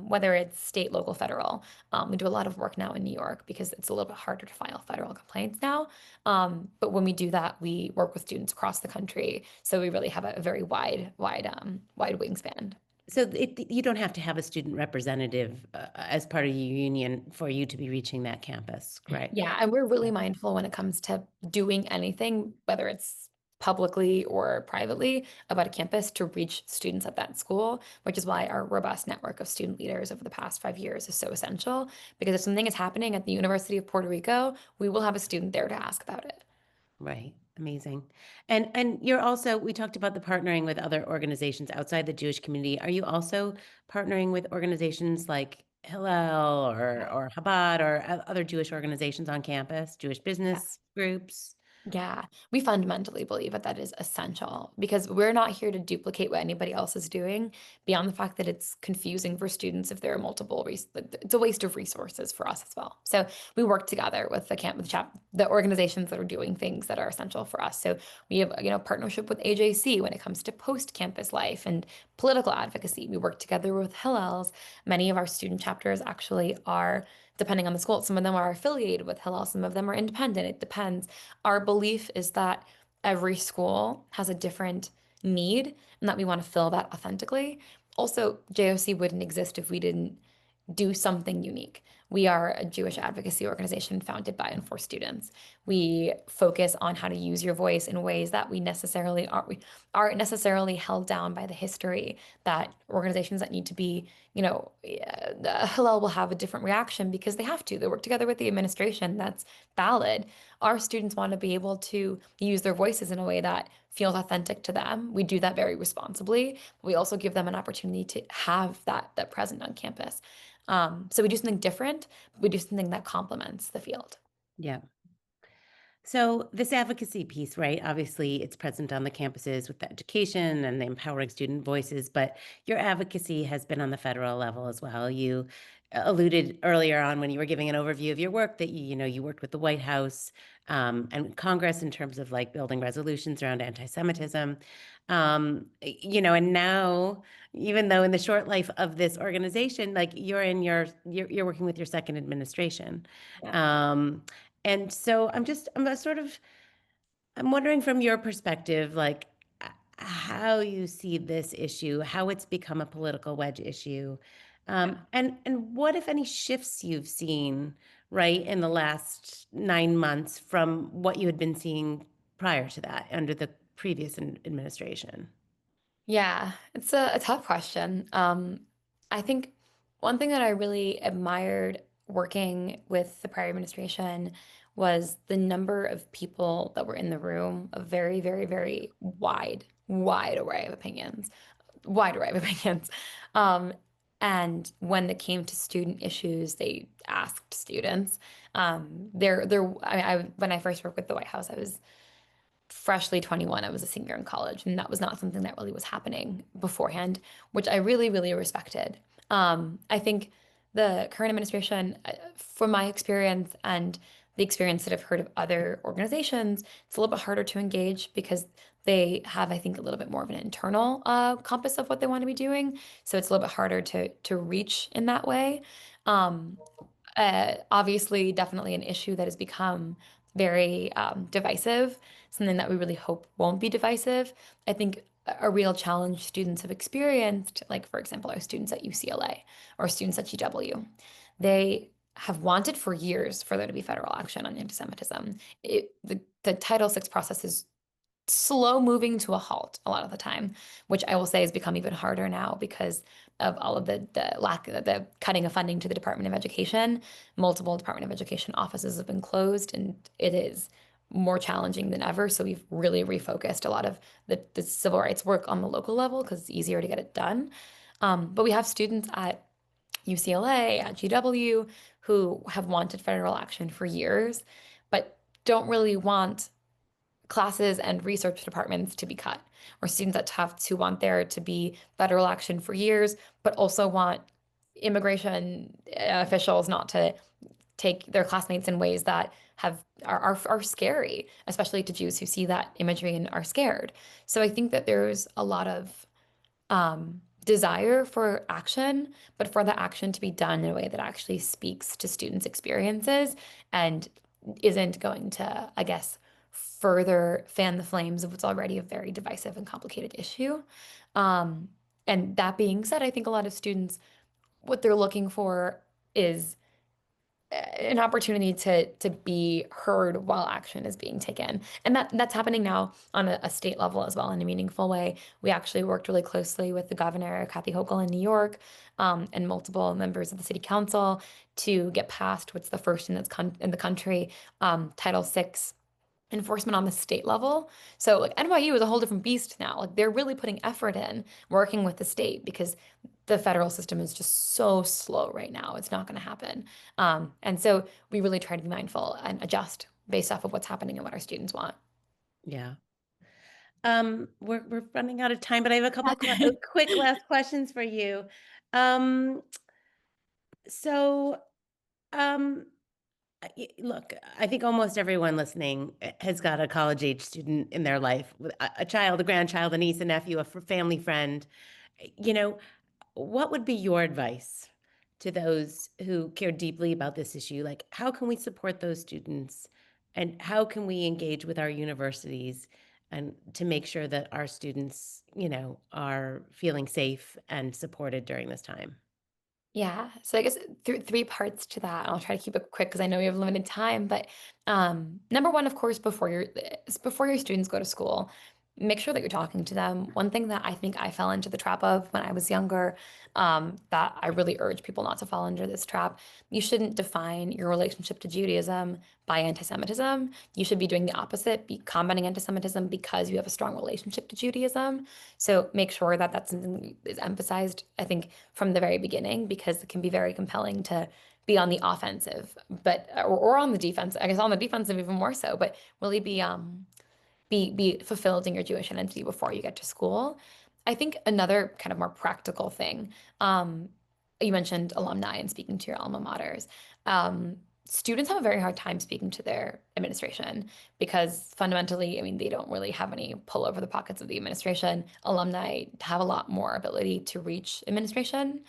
whether it's state, local, federal. We do a lot of work now in New York because it's a little bit harder to file federal complaints now. But when we do that, we work with students across the country. So we really have a very wide wingspan. So you don't have to have a student representative as part of your union for you to be reaching that campus, correct? Yeah, and we're really Yeah. mindful when it comes to doing anything, whether it's publicly or privately, about a campus to reach students at that school, which is why our robust network of student leaders over the past 5 years is so essential. Because if something is happening at the University of Puerto Rico, we will have a student there to ask about it. Right. Amazing. And you're also, we talked about the partnering with other organizations outside the Jewish community. Are you also partnering with organizations like Hillel or Chabad or other Jewish organizations on campus, Jewish Yeah. business groups? Yeah, we fundamentally believe that that is essential because we're not here to duplicate what anybody else is doing beyond the fact that it's confusing for students if there are multiple it's a waste of resources for us as well. So we work together with the organizations that are doing things that are essential for us. So we have, partnership with AJC when it comes to post-campus life and political advocacy. We work together with Hillels. Many of our student chapters actually are, depending on the school, some of them are affiliated with Hillel, some of them are independent. It depends. Our belief is that every school has a different need and that we want to fill that authentically. Also, JOC wouldn't exist if we didn't do something unique. We are a Jewish advocacy organization founded by and for students. We focus on how to use your voice in ways that we aren't necessarily held down by the history that organizations that need to be, Hillel will have a different reaction because they have to. They work together with the administration. That's valid. Our students want to be able to use their voices in a way that feels authentic to them. We do that very responsibly. We also give them an opportunity to have that present on campus. So we do something different. We do something that complements the field. Yeah. So this advocacy piece, right? Obviously, it's present on the campuses with the education and the empowering student voices, but your advocacy has been on the federal level as well. You alluded earlier on when you were giving an overview of your work that you worked with the White House and Congress in terms of like building resolutions around anti-Semitism. And now, even though in the short life of this organization, like you're working with your second administration. Yeah. Um, and so I'm wondering from your perspective, like how you see this issue, how it's become a political wedge issue, Yeah. and what, if any, shifts you've seen, right, in the last 9 months from what you had been seeing prior to that under the previous administration. Yeah, it's a tough question. I think one thing that I really admired working with the prior administration was the number of people that were in the room, a very, very, very wide array of opinions, wide array of opinions. Um, and when it came to student issues, they asked students. When I first worked with the White House, I was freshly 21. I was a senior in college, and that was not something that really was happening beforehand, which I really, really respected. I think the current administration, from my experience and the experience that I've heard of other organizations, it's a little bit harder to engage because they have, I think, a little bit more of an internal compass of what they want to be doing. So it's a little bit harder to reach in that way. Um, Obviously, definitely an issue that has become very divisive, something that we really hope won't be divisive. I think a real challenge students have experienced, like, for example, our students at UCLA or students at GW, they have wanted for years for there to be federal action on anti-Semitism. The Title VI process is slow moving to a halt a lot of the time, which I will say has become even harder now because of all of the cutting of funding to the Department of Education. Multiple Department of Education offices have been closed, and it is more challenging than ever. So we've really refocused a lot of the civil rights work on the local level because it's easier to get it done. But we have students at UCLA, at GW, who have wanted federal action for years, but don't really want classes and research departments to be cut, or students at Tufts who want there to be federal action for years, but also want immigration officials not to take their classmates in ways that are scary, especially to Jews who see that imagery and are scared. So I think that there's a lot of desire for action, but for the action to be done in a way that actually speaks to students' experiences and isn't going to, I guess, further fan the flames of what's already a very divisive and complicated issue. Um, and that being said, I think a lot of students, what they're looking for is an opportunity to be heard while action is being taken. And that's happening now on a state level as well in a meaningful way. We actually worked really closely with the governor, Kathy Hochul in New York, and multiple members of the city council to get passed what's the first in the country, Title VI enforcement on the state level. So like NYU is a whole different beast now. Like they're really putting effort in working with the state because the federal system is just so slow right now. It's not going to happen. And so we really try to be mindful and adjust based off of what's happening and what our students want. Yeah. We're running out of time, but I have a couple Yeah. quick last questions for you. Um, so, um, look, I think almost everyone listening has got a college age student in their life, with a child, a grandchild, a niece, a nephew, a family friend. You know, what would be your advice to those who care deeply about this issue? Like, how can we support those students? And how can we engage with our universities and to make sure that our students, are feeling safe and supported during this time? Yeah. So I guess three parts to that. And I'll try to keep it quick because I know we have limited time. But number one, of course, before your students go to school, make sure that you're talking to them. One thing that I think I fell into the trap of when I was younger, that I really urge people not to fall into this trap. You shouldn't define your relationship to Judaism by anti-Semitism. You should be doing the opposite, be combating anti-Semitism because you have a strong relationship to Judaism. So make sure that that's something that is emphasized, I think, from the very beginning, because it can be very compelling to be on the offensive, but or on the defense. I guess on the defensive even more so, but really be fulfilled in your Jewish identity before you get to school. I think another kind of more practical thing, you mentioned alumni and speaking to your alma maters. Students have a very hard time speaking to their administration because fundamentally, I mean, they don't really have any pull over the pockets of the administration. Alumni have a lot more ability to reach administration.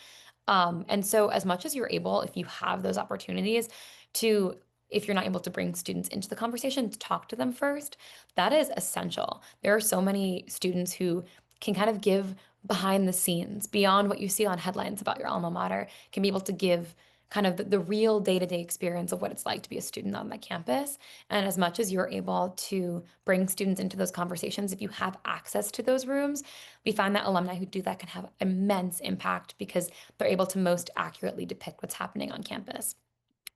And so, as much as you're able, if you have those opportunities to, if you're not able to bring students into the conversation, to talk to them first, that is essential. There are so many students who can kind of give behind the scenes beyond what you see on headlines about your alma mater, can be able to give kind of the real day-to-day experience of what it's like to be a student on that campus. And as much as you're able to bring students into those conversations, if you have access to those rooms, we find that alumni who do that can have immense impact because they're able to most accurately depict what's happening on campus.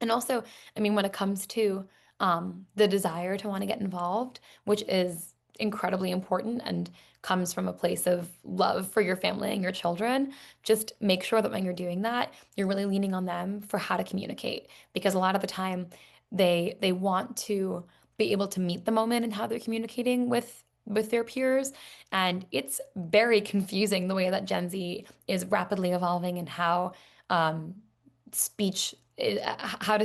And also, I mean, when it comes to the desire to want to get involved, which is incredibly important and comes from a place of love for your family and your children, just make sure that when you're doing that, you're really leaning on them for how to communicate. Because a lot of the time, they want to be able to meet the moment and how they're communicating with their peers. And it's very confusing the way that Gen Z is rapidly evolving and how speech how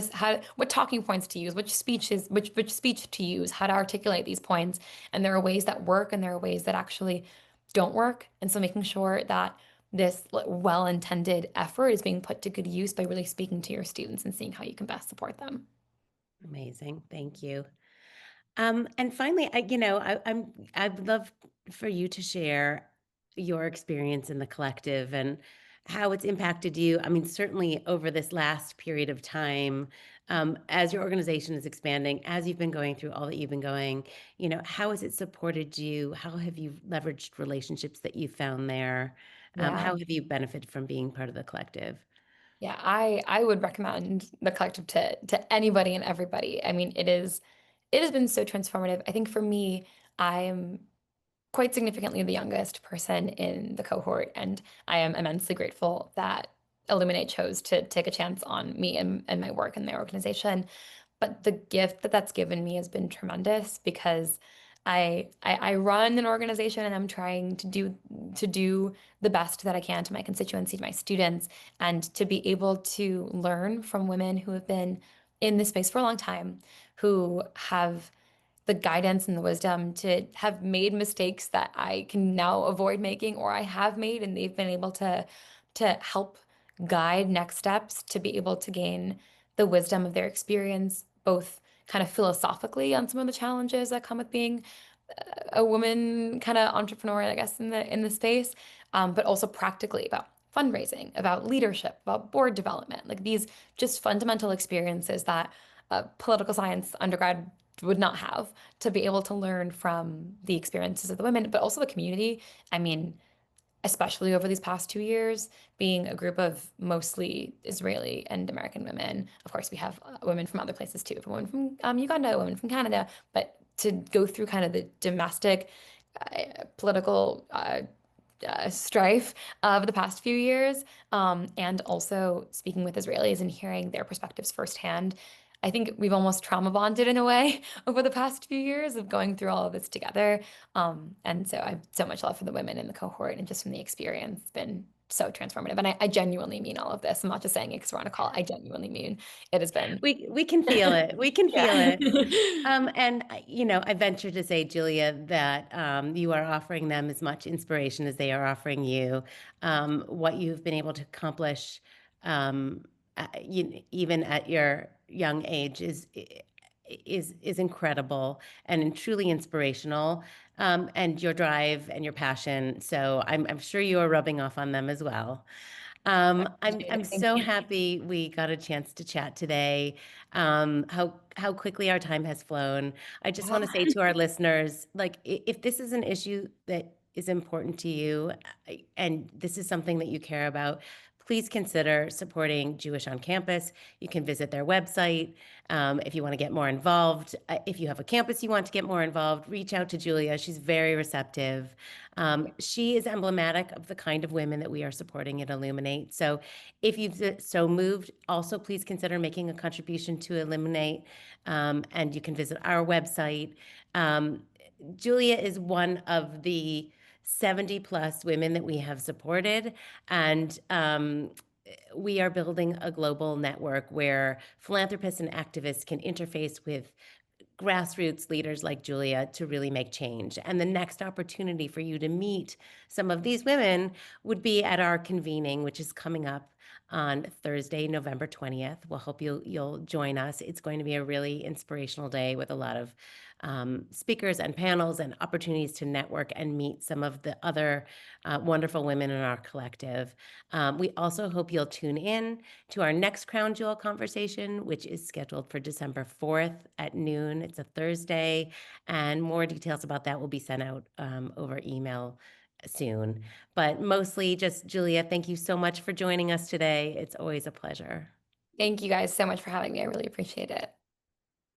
what talking points to use, which speech to use, how to articulate these points. And there are ways that work and there are ways that actually don't work. And so making sure that this well-intended effort is being put to good use by really speaking to your students and seeing how you can best support them. Amazing. Thank you. And finally, I'd love for you to share your experience in the collective and how it's impacted you. I mean, certainly over this last period of time, as your organization is expanding, as you've been going through all that you've been going, how has it supported you? How have you leveraged relationships that you found there? Yeah. How have you benefited from being part of the collective? Yeah, I would recommend the collective to anybody and everybody. I mean, it has been so transformative. I think for me, I'm quite significantly the youngest person in the cohort, and I am immensely grateful that Illuminate chose to take a chance on me and my work in their organization. But the gift that that's given me has been tremendous because I run an organization and I'm trying to do the best that I can to my constituency, to my students, and to be able to learn from women who have been in this space for a long time, who have the guidance and the wisdom to have made mistakes that I can now avoid making, or I have made, and they've been able to help guide next steps to be able to gain the wisdom of their experience, both kind of philosophically on some of the challenges that come with being a woman kind of entrepreneur, I guess, in the space, but also practically about fundraising, about leadership, about board development, like these just fundamental experiences that a political science undergrad would not have to be able to learn from the experiences of the women, but also the community. I mean, especially over these past 2 years, being a group of mostly Israeli and American women. Of course, we have women from other places too, from women from Uganda, women from Canada, but to go through kind of the domestic political strife of the past few years, and also speaking with Israelis and hearing their perspectives firsthand. I think we've almost trauma bonded in a way over the past few years of going through all of this together. And so I have so much love for the women in the cohort and just from the experience. It's been so transformative. And I genuinely mean all of this. I'm not just saying it because we're on a call. I genuinely mean it has been. We can feel it. We can feel Yeah. it. I venture to say, Julia, that you are offering them as much inspiration as they are offering you. What you've been able to accomplish, even at your young age, is incredible and truly inspirational. And your drive and your passion. So I'm sure you are rubbing off on them as well. I I'm appreciate I'm it. Thank so you. happy we got a chance to chat today. How quickly our time has flown. I just want to say Yeah. to our listeners, like if this is an issue that is important to you, and this is something that you care about, please consider supporting Jewish on Campus. You can visit their website if you want to get more involved. If you have a campus you want to get more involved, reach out to Julia. She's very receptive. She is emblematic of the kind of women that we are supporting at Illuminate. So if you've so moved, also please consider making a contribution to Illuminate, and you can visit our website. Um, Julia is one of the 70 plus women that we have supported, and we are building a global network where philanthropists and activists can interface with grassroots leaders like Julia to really make change. And the next opportunity for you to meet some of these women would be at our convening, which is coming up on Thursday, November 20th. We'll hope you'll join us. It's going to be a really inspirational day with a lot of speakers and panels and opportunities to network and meet some of the other wonderful women in our collective. We also hope you'll tune in to our next Crown Jewel conversation, which is scheduled for December 4th at noon. It's a Thursday, and more details about that will be sent out over email soon. But mostly just Julia, thank you so much for joining us today. It's always a pleasure. Thank you guys so much for having me. I really appreciate it.